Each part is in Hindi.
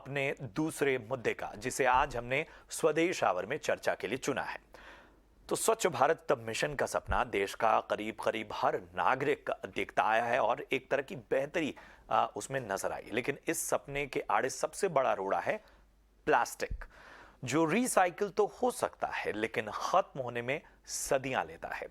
अपने दूसरे मुद्दे का, जिसे आज हमने स्वदेश आवर में चर्चा के लिए चुना है। तो स्वच्छ भारत मिशन का सपना देश का करीब करीब हर नागरिक देखता आया है और एक तरह की बेहतरी उसमें नजर आई। लेकिन इस सपने के आड़े सबसे बड़ा रोड़ा है प्लास्टिक, जो रिसाइकिल तो हो सकता है लेकिन खत्म होने में सदियां लेता है।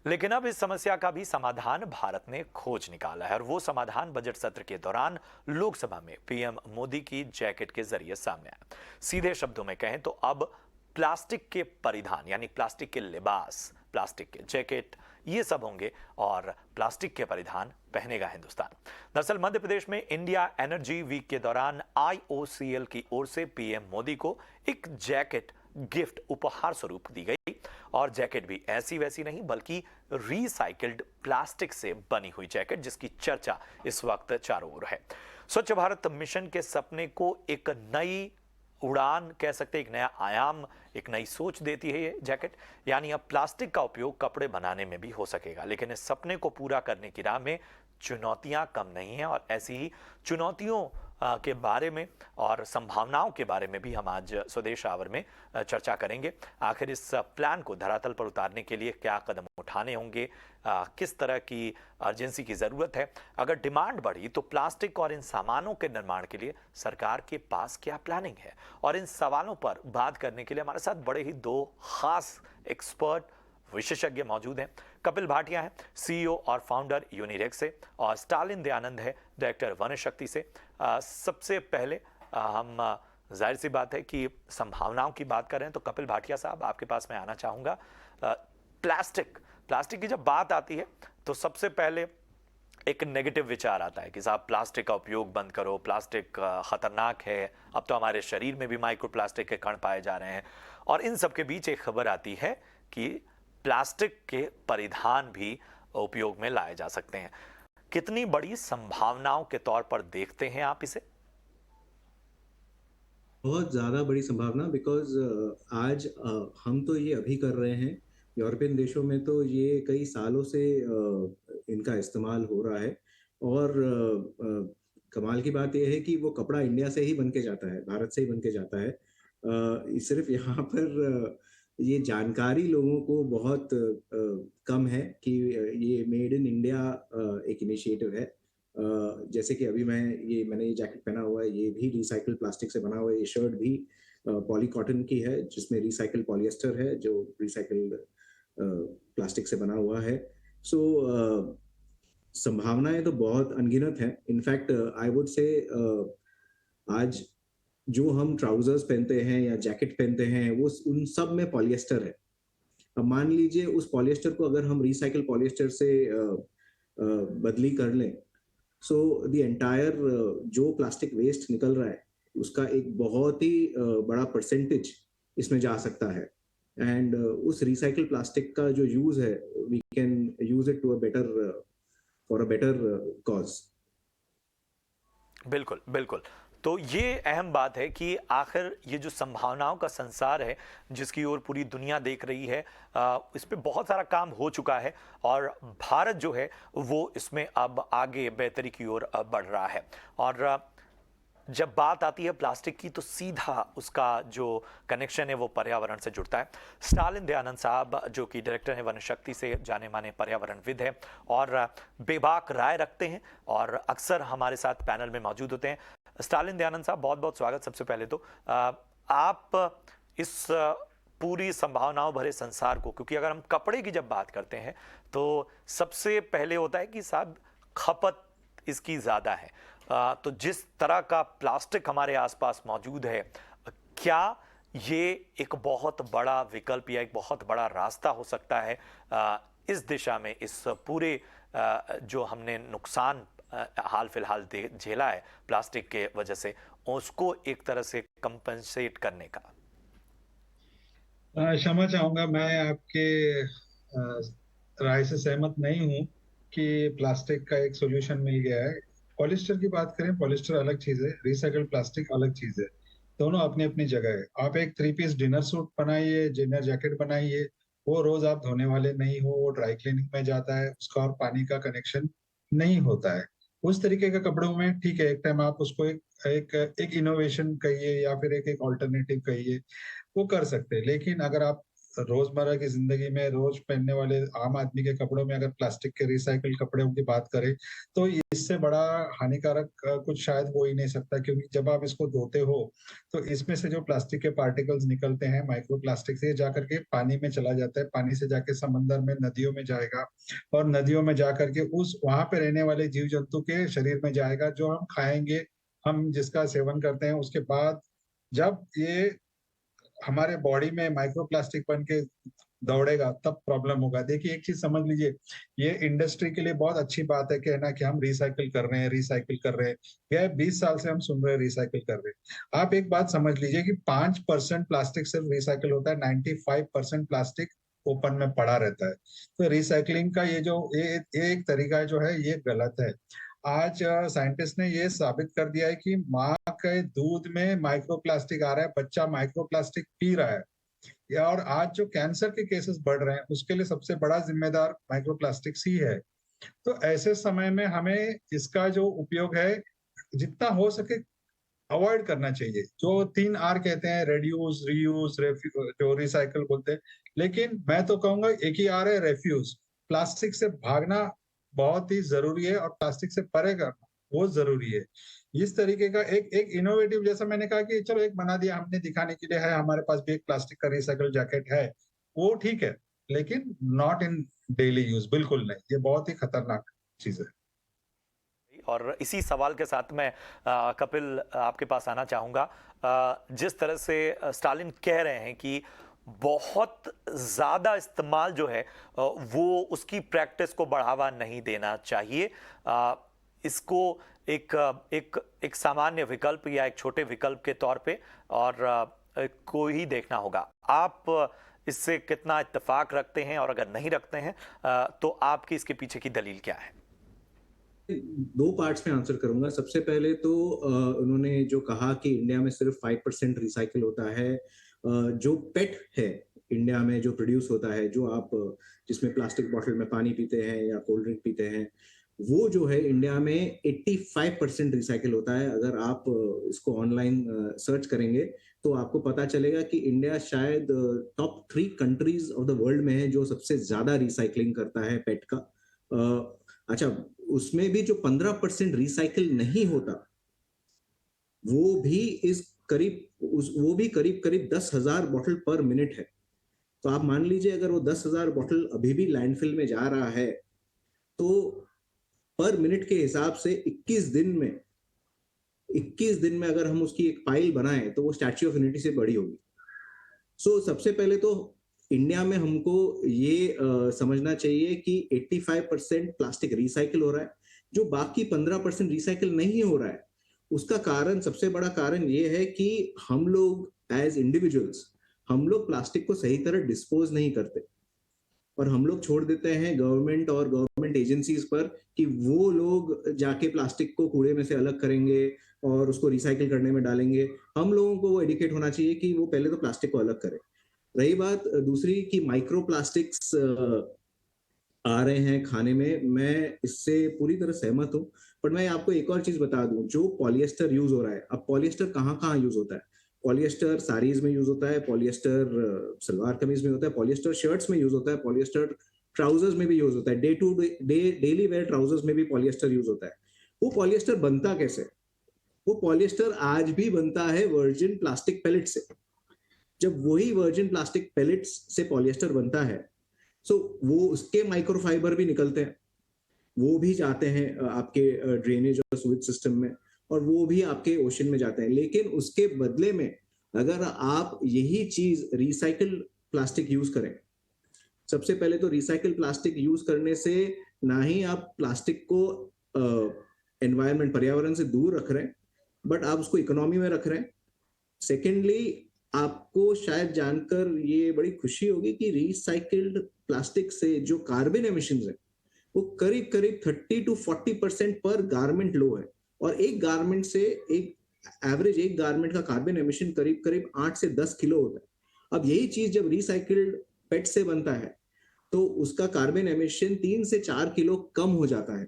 लेकिन अब इस समस्या का भी समाधान भारत ने खोज निकाला है और वो समाधान बजट सत्र के दौरान लोकसभा में पीएम मोदी की जैकेट के जरिए सामने आया। सीधे शब्दों में कहें तो अब प्लास्टिक के परिधान यानी प्लास्टिक के लिबास, प्लास्टिक के जैकेट, ये सब होंगे और प्लास्टिक के परिधान पहनेगा हिंदुस्तान। दरअसल मध्य प्रदेश में इंडिया एनर्जी वीक के दौरान आईओसीएल की ओर से पीएम मोदी को एक जैकेट गिफ्ट उपहार स्वरूप दी गई और जैकेट भी ऐसी वैसी नहीं बल्कि रिसाइकिल्ड प्लास्टिक से बनी हुई जैकेट, जिसकी चर्चा इस वक्त चारों ओर है। स्वच्छ भारत मिशन के सपने को एक नई उड़ान कह सकते हैं, एक नया आयाम, एक नई सोच देती है ये जैकेट। यानी अब प्लास्टिक का उपयोग कपड़े बनाने में भी हो सकेगा। लेकिन इस सपने को पूरा करने की राह में चुनौतियां कम नहीं हैं और ऐसी ही चुनौतियों के बारे में और संभावनाओं के बारे में भी हम आज स्वदेश आवर में चर्चा करेंगे। आखिर इस प्लान को धरातल पर उतारने के लिए क्या कदम उठाने होंगे, किस तरह की अर्जेंसी की जरूरत है, अगर डिमांड बढ़ी तो प्लास्टिक और इन सामानों के निर्माण के लिए सरकार के पास क्या प्लानिंग है। और इन सवालों पर बात करने के लिए हमारे साथ बड़े ही दो खास एक्सपर्ट विशेषज्ञ मौजूद हैं। कपिल भाटिया हैं, सीईओ और फाउंडर यूनिरेक्स से, और स्टालिन दयानंद है, डायरेक्टर वनशक्ति से। सबसे पहले हम जाहिर सी बात है कि संभावनाओं की बात कर रहे हैं, तो कपिल भाटिया साहब आपके पास मैं आना चाहूंगा। प्लास्टिक की जब बात आती है तो सबसे पहले एक नेगेटिव विचार आता है कि साहब प्लास्टिक का उपयोग बंद करो, प्लास्टिक खतरनाक है, अब तो हमारे शरीर में भी माइक्रो प्लास्टिक के कण पाए जा रहे हैं। और इन सब के बीच एक खबर आती है कि प्लास्टिक के परिधान भी उपयोग में लाए जा सकते हैं। कितनी बड़ी संभावनाओं के तौर पर देखते हैं आप इसे? बहुत ज़्यादा बड़ी संभावना, बिकॉज़ आज हम तो ये अभी कर रहे हैं। यूरोपियन देशों में तो ये कई सालों से इनका इस्तेमाल हो रहा है। और कमाल की बात ये है कि वो कपड़ा इंडिया से ही बन के जाता है, भारत से ही बन के जाता है। सिर्फ़ यहाँ पर ये जानकारी लोगों को बहुत कम है कि ये मेड इन इंडिया एक इनिशिएटिव है। जैसे कि अभी मैंने ये जैकेट पहना हुआ है, ये भी रिसाइकिल प्लास्टिक से बना हुआ है। ये शर्ट भी पॉली कॉटन की है, जिसमें रिसाइकिल पॉलिएस्टर है, जो रिसाइकिल प्लास्टिक से बना हुआ है। सो संभावनाएं तो बहुत अनगिनत हैं। इनफैक्ट आई वुड से आज जो हम ट्राउजर्स पहनते हैं या जैकेट पहनते हैं, वो उन सब में पॉलिएस्टर है। अब मान लीजिए उस पॉलिएस्टर को अगर हम रिसाइकिल पॉलिएस्टर से बदली कर लें, सो द एंटायर जो प्लास्टिक वेस्ट निकल रहा है, उसका एक बहुत ही बड़ा परसेंटेज इसमें जा सकता है। एंड उस रिसाइकिल प्लास्टिक का जो यूज है, we can use it to a better for a better cause. बिल्कुल बिल्कुल। तो ये अहम बात है कि आखिर ये जो संभावनाओं का संसार है जिसकी ओर पूरी दुनिया देख रही है, इस पे बहुत सारा काम हो चुका है और भारत जो है वो इसमें अब आगे बेहतरी की ओर बढ़ रहा है। और जब बात आती है प्लास्टिक की तो सीधा उसका जो कनेक्शन है वो पर्यावरण से जुड़ता है। स्टालिन दयानंद साहब जो कि डायरेक्टर हैं वनशक्ति से, जाने माने पर्यावरणविद हैं और बेबाक राय रखते हैं और अक्सर हमारे साथ पैनल में मौजूद होते हैं। स्टालिन दयानंद साहब, बहुत बहुत स्वागत। सबसे पहले तो आप इस पूरी संभावनाओं भरे संसार को, क्योंकि अगर हम कपड़े की जब बात करते हैं तो सबसे पहले होता है कि साहब खपत इसकी ज्यादा है। तो जिस तरह का प्लास्टिक हमारे आसपास मौजूद है, क्या ये एक बहुत बड़ा विकल्प या एक बहुत बड़ा रास्ता हो सकता है इस दिशा में, इस पूरे जो हमने नुकसान हाल फिलहाल झेला है प्लास्टिक के वजह से, उसको एक तरह से कंपनसेट करने का? क्षमा चाहूंगा, मैं आपके राय से सहमत नहीं हूं कि प्लास्टिक का एक सॉल्यूशन मिल गया है। पॉलिस्टर की बात करें, पॉलिस्टर अलग चीज है, रिसाइकल प्लास्टिक अलग चीज है। दोनों अपनी अपनी जगह है। आप एक थ्री पीस डिनर सूट बनाइए, डिनर जैकेट बनाइए, वो रोज आप धोने वाले नहीं हो, वो ड्राई क्लीनिंग में जाता है, उसका और पानी का कनेक्शन नहीं होता है। उस तरीके के कपड़ों में ठीक है, एक टाइम आप उसको एक इनोवेशन कहिए या फिर एक ऑल्टरनेटिव कहिए, वो कर सकते हैं। लेकिन अगर आप रोजमर्रा की जिंदगी में रोज पहनने वाले आम आदमी के कपड़ों में अगर प्लास्टिक के रिसाइकल कपड़ों की बात करें, तो इससे बड़ा हानिकारक कुछ शायद हो ही नहीं सकता, क्योंकि जब आप इसको धोते हो तो इसमें से जो प्लास्टिक के पार्टिकल्स निकलते हैं, माइक्रो प्लास्टिक से, जाकर के पानी में चला जाता है, पानी से जाके समंदर में, नदियों में जाएगा, और नदियों में जाकर के उस वहां पे रहने वाले जीव जंतु के शरीर में जाएगा, जो हम खाएंगे, हम जिसका सेवन करते हैं। उसके बाद जब ये हमारे बॉडी में माइक्रो प्लास्टिक बन के दौड़ेगा, तब प्रॉब्लम होगा। देखिए, एक चीज समझ लीजिए, ये इंडस्ट्री के लिए बहुत अच्छी बात है कहना कि हम रिसाइकिल कर रहे हैं, रिसाइकिल कर रहे हैं। यह 20 साल से हम सुन रहे हैं रिसाइकिल कर रहे हैं। आप एक बात समझ लीजिए कि 5% प्लास्टिक सिर्फ रिसाइकिल होता है, 95% प्लास्टिक ओपन में पड़ा रहता है। तो रिसाइकलिंग का ये एक तरीका जो है, ये गलत है। आज साइंटिस्ट ने ये साबित कर दिया है कि माँ के दूध में माइक्रो प्लास्टिक आ रहा है, बच्चा माइक्रो प्लास्टिक पी रहा है। और आज जो कैंसर के केसेस बढ़ रहे हैं, उसके लिए सबसे बड़ा जिम्मेदार माइक्रो प्लास्टिक्स ही है। तो ऐसे समय में हमें इसका जो उपयोग है, जितना हो सके अवॉइड करना चाहिए। जो 3R कहते हैं, रेड्यूस, रीयूज, जो रिसाइकल बोलते हैं। लेकिन मैं तो कहूंगा एक ही R है, रेफ्यूज। प्लास्टिक से भागना बहुत ही जरूरी है, और प्लास्टिक से परे करना बहुत जरूरी है। इस तरीके का एक इनोवेटिव, जैसा मैंने कहा कि चलो एक बना दिया हमने दिखाने के लिए, है हमारे पास भी एक प्लास्टिक का रिसाइकल जैकेट है, वो ठीक है, लेकिन नॉट इन डेली यूज, बिल्कुल नहीं। ये बहुत ही खतरनाक चीज है। और इसी सवाल के साथ मैं कपिल आपके पास आना चाहूँगा। जिस तरह से स्टालिन कह रहे हैं कि बहुत ज़्यादा इस्तेमाल जो है वो उसकी प्रैक्टिस को बढ़ावा नहीं देना चाहिए। इसको एक एक एक सामान्य विकल्प या एक छोटे विकल्प के तौर पे और को ही देखना होगा। आप इससे कितना इत्तेफाक रखते हैं, और अगर नहीं रखते हैं तो आपकी इसके पीछे की दलील क्या है? दो पार्ट्स में आंसर करूंगा। सबसे पहले तो उन्होंने जो कहा कि इंडिया में सिर्फ 5% रिसाइकिल होता है। जो पेट है इंडिया में जो प्रोड्यूस होता है, जो आप जिसमें प्लास्टिक बॉटल में पानी पीते हैं या कोल्ड ड्रिंक पीते हैं, वो जो है इंडिया में 85% रिसाइकिल होता है। अगर आप इसको ऑनलाइन सर्च करेंगे तो आपको पता चलेगा कि इंडिया शायद top 3 countries of the world में है जो सबसे ज्यादा रिसाइकलिंग करता है पेट का। अच्छा, उसमें भी जो 15% रिसाइकिल नहीं होता, वो भी करीब 10,000 बॉटल पर मिनट है। तो आप मान लीजिए अगर वो 10,000 बॉटल अभी भी लैंडफिल में जा रहा है, तो पर मिनट के हिसाब से 21 दिन में अगर हम उसकी एक पाइल बनाएं तो वो स्टैच्यू ऑफ यूनिटी से बड़ी होगी। सबसे पहले तो इंडिया में हमको ये समझना चाहिए कि 85% प्लास्टिक रिसाइकिल हो रहा है। जो बाकी 15% रिसाइकिल नहीं हो रहा है, उसका कारण, सबसे बड़ा कारण ये है कि हम लोग एज इंडिविजुअल्स, हम लोग प्लास्टिक को सही तरह डिस्पोज नहीं करते, और हम लोग छोड़ देते हैं गवर्नमेंट और गवर्नमेंट एजेंसीज पर कि वो लोग जाके प्लास्टिक को कूड़े में से अलग करेंगे और उसको रिसाइकिल करने में डालेंगे। हम लोगों को वो एडुकेट होना चाहिए कि वो पहले तो प्लास्टिक को अलग करें। रही बात दूसरी कि माइक्रो प्लास्टिक्स आ रहे हैं खाने में, मैं इससे पूरी तरह सहमत हूं। पर मैं आपको एक और चीज बता दूं, जो पॉलिएस्टर यूज हो रहा है, अब पॉलिएस्टर कहाँ कहाँ यूज होता है? पॉलिएस्टर साड़ीज में यूज होता है, पॉलिएस्टर सलवार कमीज में होता है, पॉलिएस्टर शर्ट्स में यूज होता है, पॉलिएस्टर ट्राउजर्स में भी यूज होता है, डेली वेयर ट्राउजर्स में भी पॉलिएस्टर यूज होता है। वो पॉलिएस्टर बनता कैसे? वो पॉलिएस्टर आज भी बनता है वर्जिन प्लास्टिक पेलेट से। जब वही वर्जिन प्लास्टिक पेलेट्स से पॉलिएस्टर बनता है, वो उसके माइक्रोफाइबर भी निकलते हैं, वो भी जाते हैं आपके ड्रेनेज और स्वीट सिस्टम में, और वो भी आपके ओशन में जाते हैं। लेकिन उसके बदले में अगर आप यही चीज रिसाइकिल प्लास्टिक यूज करें, सबसे पहले तो रिसाइकिल प्लास्टिक यूज करने से ना ही आप प्लास्टिक को एनवायरनमेंट, पर्यावरण से दूर रख रहे हैं, बट आप उसको इकोनॉमी में रख रहे हैं। सेकेंडली, आपको शायद जानकर ये बड़ी खुशी होगी कि रिसाइकिल्ड प्लास्टिक से जो कार्बन एमिशंस है वो करीब 30 to 40% पर गारमेंट लो है, और एक गारमेंट से एक गारमेंट का कार्बन एमिशन करीब 8 से 10 किलो होता है। अब यही चीज जब रिसाइकिल्ड पेट से बनता है तो उसका कार्बन एमिशन 3 से 4 किलो कम हो जाता है।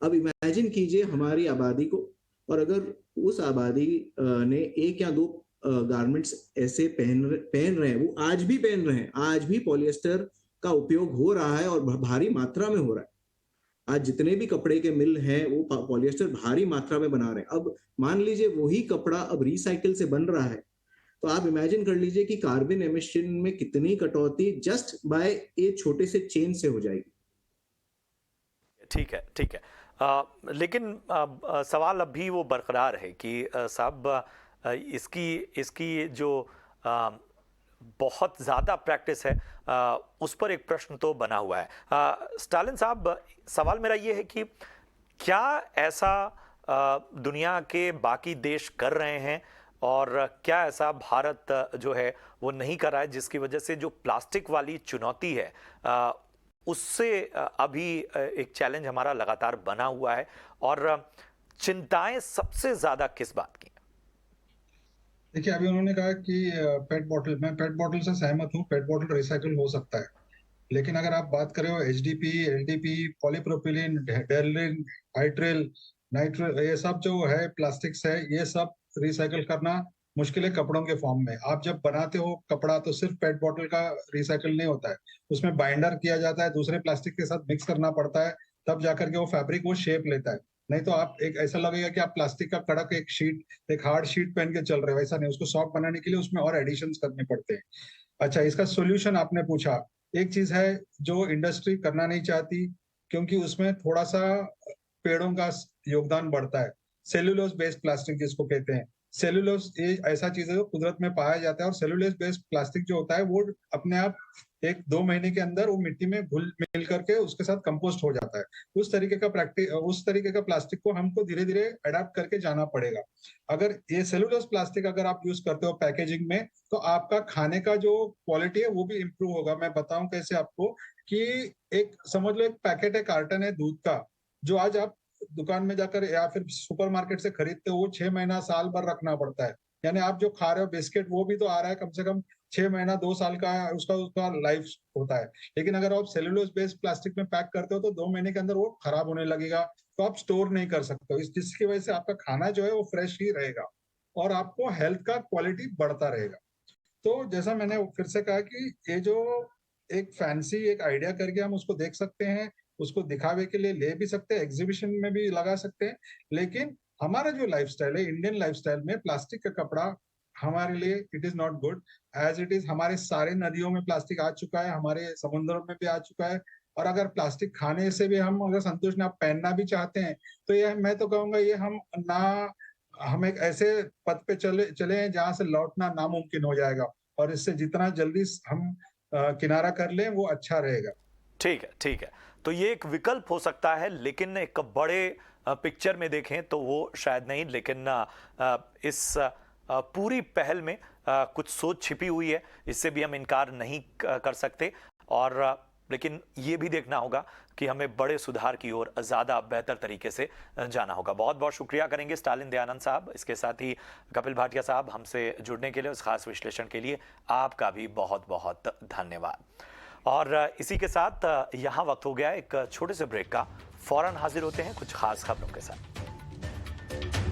अब इमेजिन कीजिए हमारी आबादी को, और अगर उस आबादी ने एक या दो गारमेंट्स ऐसे पहन रहे हैं, वो आज भी पहन रहे हैं, आज भी पॉलिएस्टर का उपयोग हो रहा है और भारी मात्रा में हो रहा है। आज जितने भी कपड़े के मिल हैं वो पॉलिएस्टर भारी मात्रा में बना रहे हैं। अब मान लीजिए वही कपड़ा अब रिसाइकिल से बन रहा है, तो आप इमेजिन कर लीजिए कि कार्बन एमिशन में कितनी कटौती जस्ट बाय ये छोटे से चेन से हो जाएगी। ठीक है, ठीक है। लेकिन सवाल अब भी वो बरकरार है कि साहब इसकी जो बहुत ज़्यादा प्रैक्टिस है, उस पर एक प्रश्न तो बना हुआ है। स्टालिन साहब, सवाल मेरा ये है कि क्या ऐसा दुनिया के बाकी देश कर रहे हैं और क्या ऐसा भारत जो है वो नहीं कर रहा है, जिसकी वजह से जो प्लास्टिक वाली चुनौती है उससे अभी एक चैलेंज हमारा लगातार बना हुआ है, और चिंताएं सबसे ज्यादा किस बात की? देखिए, अभी उन्होंने कहा कि पेट बॉटल, मैं पेट बॉटल से सहमत हूँ, पेट बॉटल रिसाइकिल हो सकता है। लेकिन अगर आप बात करें HDP, LDP, polypropylene, Delrin, Hytrel, nitrile, ये सब जो है प्लास्टिक्स है, ये सब रिसाइकिल करना मुश्किल है कपड़ों के फॉर्म में। आप जब बनाते हो कपड़ा तो सिर्फ पेट बॉटल का रिसाइकिल नहीं होता है, उसमें बाइंडर किया जाता है, दूसरे प्लास्टिक के साथ मिक्स करना पड़ता है, तब जाकर के वो फैब्रिक वो शेप लेता है। नहीं तो आप एक ऐसा लगेगा कि आप प्लास्टिक का कड़क एक शीट, एक हार्ड शीट पहन के चल रहे हो, ऐसा नहीं। उसको सॉफ्ट बनाने के लिए उसमें और एडिशंस करने पड़ते हैं। अच्छा, इसका सोल्यूशन आपने पूछा, एक चीज है जो इंडस्ट्री करना नहीं चाहती, क्योंकि उसमें थोड़ा सा पेड़ों का योगदान बढ़ता है। सेल्यूलोज बेस्ड प्लास्टिक जिसको कहते हैं, सेल्यूलोज ये ऐसा चीज है जो कुदरत में पाया जाता है, और सेल्यूलोज बेस्ड प्लास्टिक जो होता है वो अपने आप 1-2 महीने के अंदर वो मिट्टी में घुल मिल करके उसके साथ कंपोस्ट हो जाता है। उस तरीके का प्लास्टिक को हमको धीरे धीरे अडेप्ट करके जाना पड़ेगा। अगर ये सेल्यूलोज प्लास्टिक अगर आप यूज करते हो पैकेजिंग में, तो आपका खाने का जो क्वालिटी है वो भी इम्प्रूव होगा। मैं बताऊं कैसे आपको, कि एक समझ लो एक पैकेट है, कार्टन है दूध का, जो आज आप दुकान में जाकर या फिर सुपरमार्केट से खरीदते हो, वो 6 महीना साल भर रखना पड़ता है। यानी आप जो खा रहे हो बिस्किट, वो भी तो आ रहा है कम से कम 6 महीना 2 साल का उसका उसका लाइफ होता है। लेकिन अगर आप सेल्यूलोज बेस्ड प्लास्टिक में पैक करते हो तो 2 महीने के अंदर वो खराब होने लगेगा, तो आप स्टोर नहीं कर सकते हो। जिसकी वजह से आपका खाना जो है वो फ्रेश ही रहेगा और आपको हेल्थ का क्वालिटी बढ़ता रहेगा। तो जैसा मैंने फिर से कहा कि ये जो एक फैंसी एक आइडिया करके हम उसको देख सकते हैं, उसको दिखावे के लिए ले भी सकते हैं, एग्जीबिशन में भी लगा सकते हैं, लेकिन हमारा जो लाइफस्टाइल है, इंडियन लाइफस्टाइल में प्लास्टिक का कपड़ा हमारे लिए it is not good as it is. हमारे सारे नदियों में प्लास्टिक आ चुका है, हमारे समुद्रों में भी आ चुका है, और अगर प्लास्टिक खाने से भी हम अगर संतुष्ट ना, पहनना भी चाहते हैं, तो ये मैं तो कहूंगा ये हम एक ऐसे पथ पे चले हैं जहां से लौटना नामुमकिन हो जाएगा, और इससे जितना जल्दी हम किनारा कर लें वो अच्छा रहेगा। ठीक है, ठीक है। तो ये एक विकल्प हो सकता है, लेकिन एक बड़े पिक्चर में देखें तो वो शायद नहीं। लेकिन इस पूरी पहल में कुछ सोच छिपी हुई है, इससे भी हम इनकार नहीं कर सकते। और लेकिन ये भी देखना होगा कि हमें बड़े सुधार की ओर ज़्यादा बेहतर तरीके से जाना होगा। बहुत बहुत शुक्रिया करेंगे स्टालिन दयानंद साहब, इसके साथ ही कपिल भाटिया साहब, हमसे जुड़ने के लिए, उस खास विश्लेषण के लिए आपका भी बहुत बहुत धन्यवाद। और इसी के साथ यहाँ वक्त हो गया एक छोटे से ब्रेक का। फौरन हाजिर होते हैं कुछ खास खबरों के साथ।